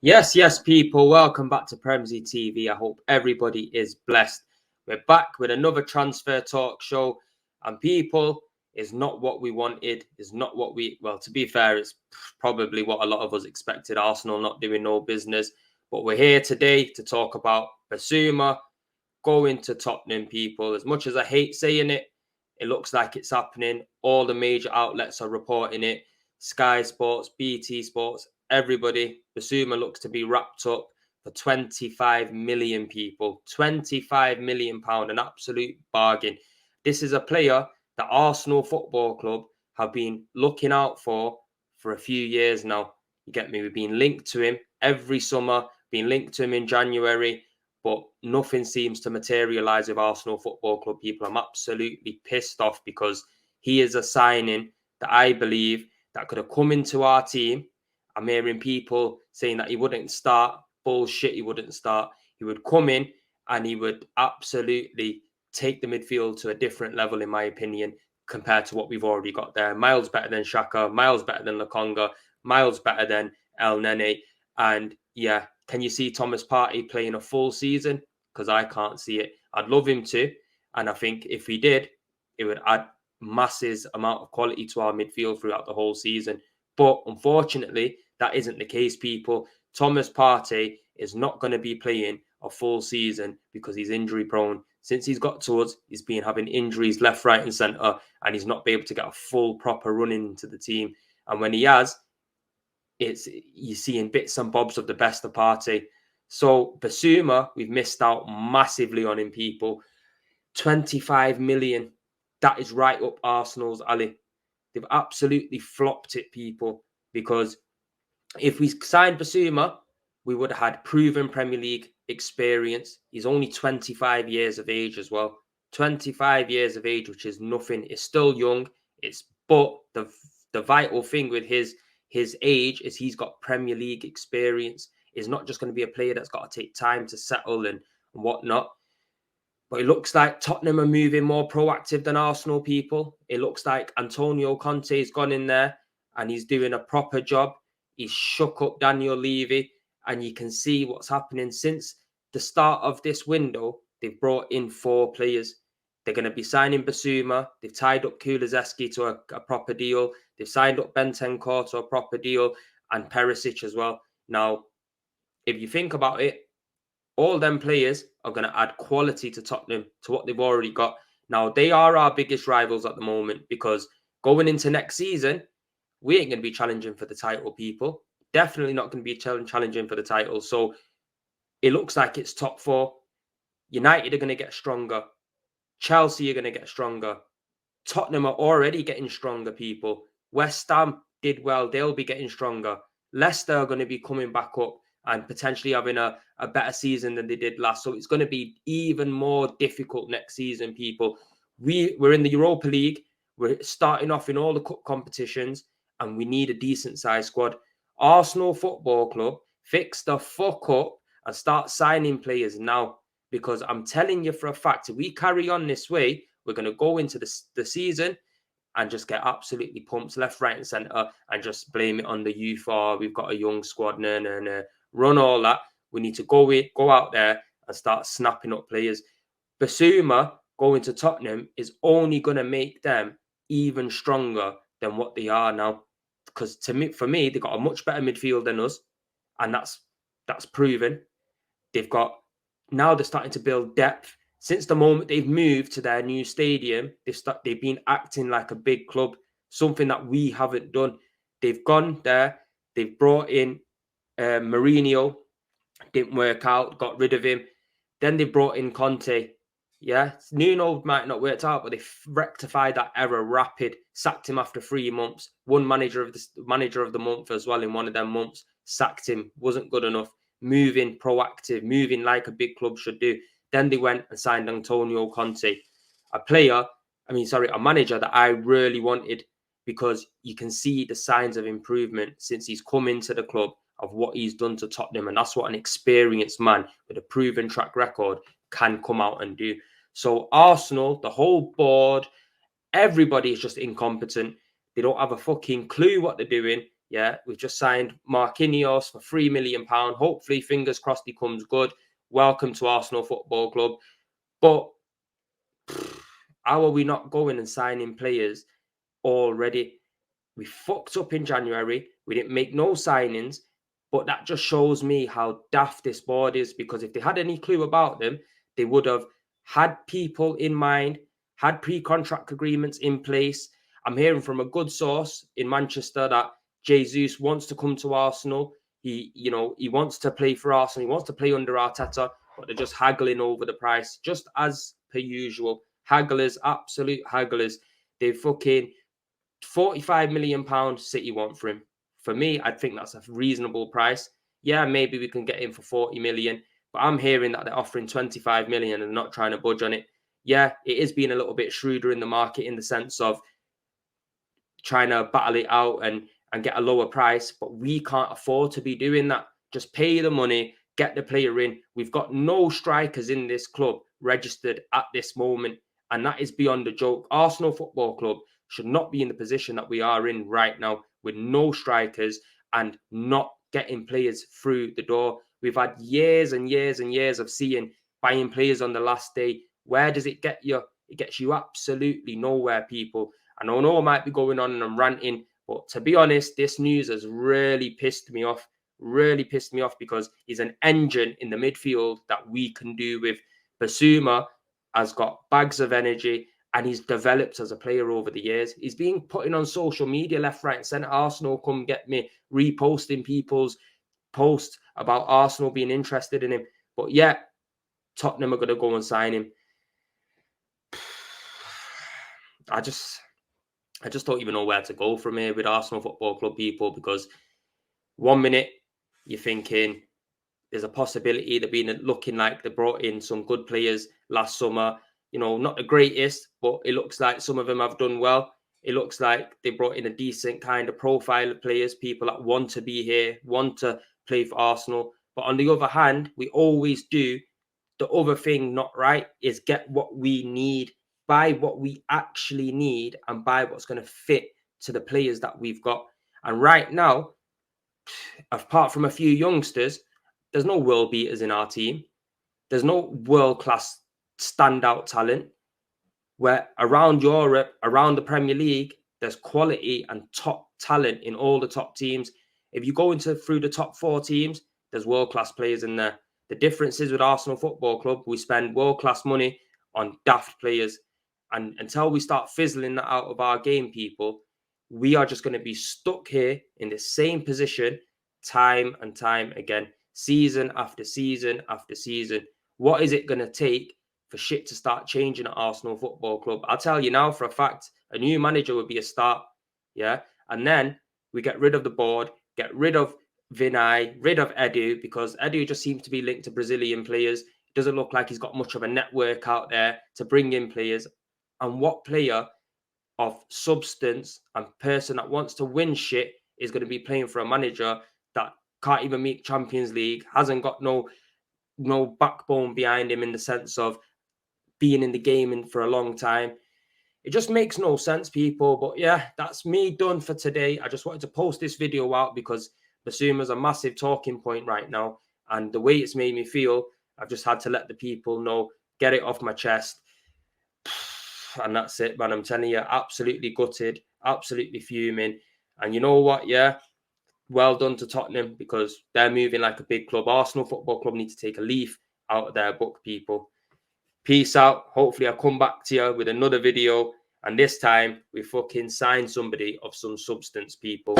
Yes, people. Welcome back to Premsy TV. I hope everybody is blessed. We're back with another transfer talk show, and people, is not what we wanted. Is not what well, to be fair, it's probably what a lot of us expected. Arsenal not doing no business, but we're here today to talk about Bissouma going to Tottenham. People, as much as I hate saying it, it looks like it's happening. All the major outlets are reporting it. Sky Sports, BT Sports, everybody. Bissouma looks to be wrapped up for 25 million. People. 25 million pound, an absolute bargain. This is a player that Arsenal Football Club have been looking out for a few years now. You get me? We've been linked to him every summer, been linked to him in January, but nothing seems to materialise with Arsenal Football Club. People, I'm absolutely pissed off because he is a signing that I believe that could have come into our team. I'm hearing people saying that he wouldn't start. Bullshit, he wouldn't start. He would come in and he would absolutely take the midfield to a different level, in my opinion, compared to what we've already got there. Miles better than Xhaka, miles better than Lokonga, miles better than El Nene. And yeah, can you see Thomas Partey playing a full season? Because I can't see it. I'd love him to. And I think if he did, it would add massive amount of quality to our midfield throughout the whole season. But unfortunately, that isn't the case, people. Thomas Partey is not going to be playing a full season because he's injury prone. Since he's got to us, he's been having injuries left, right, and centre, and he's not been able to get a full, proper run into the team. And when he has, you're seeing bits and bobs of the best of Partey. So Bissouma, we've missed out massively on him, people. 25 million. That is right up Arsenal's alley. They've absolutely flopped it, people, because if we signed Bissouma, we would have had proven Premier League experience. He's only 25 years of age as well. 25 years of age, which is nothing. It's still young. But the vital thing with his age is he's got Premier League experience. He's not just going to be a player that's got to take time to settle and whatnot. But it looks like Tottenham are moving more proactive than Arsenal, people. It looks like Antonio Conte's gone in there and he's doing a proper job. He's shook up Daniel Levy, and you can see what's happening since the start of this window. They've brought in 4 players. They're going to be signing Bissouma. They've tied up Kulusevski to a proper deal. They've signed up Bentancur to a proper deal, and Perisic as well. Now, if you think about it, all them players are going to add quality to Tottenham, to what they've already got. Now, they are our biggest rivals at the moment because going into next season, we ain't going to be challenging for the title, people. Definitely not going to be challenging for the title. So it looks like it's top 4. United are going to get stronger. Chelsea are going to get stronger. Tottenham are already getting stronger, people. West Ham did well. They'll be getting stronger. Leicester are going to be coming back up and potentially having a better season than they did last. So it's going to be even more difficult next season, people. We're in the Europa League. We're starting off in all the cup competitions, and we need a decent-sized squad. Arsenal Football Club, fix the fuck up and start signing players now. Because I'm telling you for a fact, if we carry on this way, we're going to go into the season and just get absolutely pumped left, right, and centre and just blame it on the youth. Or we've got a young squad, run all that. We need to go out there and start snapping up players. Bissouma going to Tottenham is only going to make them even stronger than what they are now. Because for me, they've got a much better midfield than us, and that's proven. They've got now they're starting to build depth. Since the moment they've moved to their new stadium, they've been acting like a big club, something that we haven't done. They've gone there, they've brought in Mourinho, didn't work out, got rid of him. Then they brought in Conte. Yeah, Nuno might not worked out, but they rectified that error rapid. Sacked him after 3 months. Won manager of the month as well in one of them months. Sacked him. Wasn't good enough. Moving proactive, moving like a big club should do. Then they went and signed Antonio Conte, a manager that I really wanted because you can see the signs of improvement since he's come into the club of what he's done to Tottenham. And that's what an experienced man with a proven track record can come out and do. So Arsenal, the whole board, everybody is just incompetent. They don't have a fucking clue what they're doing. Yeah, we've just signed Marquinhos for £3 million. Hopefully, fingers crossed, he comes good. Welcome to Arsenal Football Club. But how are we not going and signing players already? We fucked up in January. We didn't make no signings. But that just shows me how daft this board is, because if they had any clue about them, they would have had people in mind, had pre-contract agreements in place. I'm hearing from a good source in Manchester that Jesus wants to come to Arsenal. He wants to play for Arsenal. He wants to play under Arteta, but they're just haggling over the price, just as per usual. Hagglers, absolute hagglers. They fucking £45 million City want for him. For me, I think that's a reasonable price. Yeah, maybe we can get him for 40 million, but I'm hearing that they're offering 25 million and not trying to budge on it. Yeah, it is being a little bit shrewder in the market in the sense of trying to battle it out and get a lower price, but we can't afford to be doing that. Just pay the money, get the player in. We've got no strikers in this club registered at this moment, and that is beyond a joke. Arsenal Football Club should not be in the position that we are in right now with no strikers and not getting players through the door. We've had years and years and years of seeing buying players on the last day. Where does it get you? It gets you absolutely nowhere, people. I know I might be going on and I'm ranting, but to be honest, this news has really pissed me off. Really pissed me off, because he's an engine in the midfield that we can do with. Bissouma has got bags of energy and he's developed as a player over the years. He's been putting on social media left, right, and centre. Arsenal, come get me, reposting people's posts about Arsenal being interested in him. But yeah, Tottenham are going to go and sign him. I just don't even know where to go from here with Arsenal Football Club, people, because 1 minute you're thinking there's a possibility they've been looking like they brought in some good players last summer. Not the greatest, but it looks like some of them have done well. It looks like they brought in a decent kind of profile of players, people that want to be here, want to play for Arsenal. But on the other hand, we always do the other thing not right, is get what we need, buy what we actually need, and buy what's going to fit to the players that we've got. And right now, apart from a few youngsters, there's no world beaters in our team. There's no world-class standout talent. Where around Europe, around the Premier League, there's quality and top talent in all the top teams. If you go through the top 4 teams, there's world-class players in there. The difference is with Arsenal Football Club, we spend world-class money on daft players. And until we start fizzling that out of our game, people, we are just going to be stuck here in the same position time and time again, season after season after season. What is it going to take for shit to start changing at Arsenal Football Club? I'll tell you now for a fact, a new manager would be a start. Yeah. And then we get rid of the board, get rid of Vinay, rid of Edu, because Edu just seems to be linked to Brazilian players. It doesn't look like he's got much of a network out there to bring in players. And what player of substance and person that wants to win shit is going to be playing for a manager that can't even make Champions League, hasn't got no backbone behind him in the sense of being in the game for a long time? It just makes no sense, people. But yeah, that's me done for today. I just wanted to post this video out because Bissouma's a massive talking point right now. And the way it's made me feel, I've just had to let the people know, get it off my chest. And that's it, man. I'm telling you, absolutely gutted, absolutely fuming. And you know what? Yeah, well done to Tottenham, because they're moving like a big club. Arsenal Football Club need to take a leaf out of their book, people. Peace out. Hopefully I'll come back to you with another video. And this time we fucking sign somebody of some substance, people.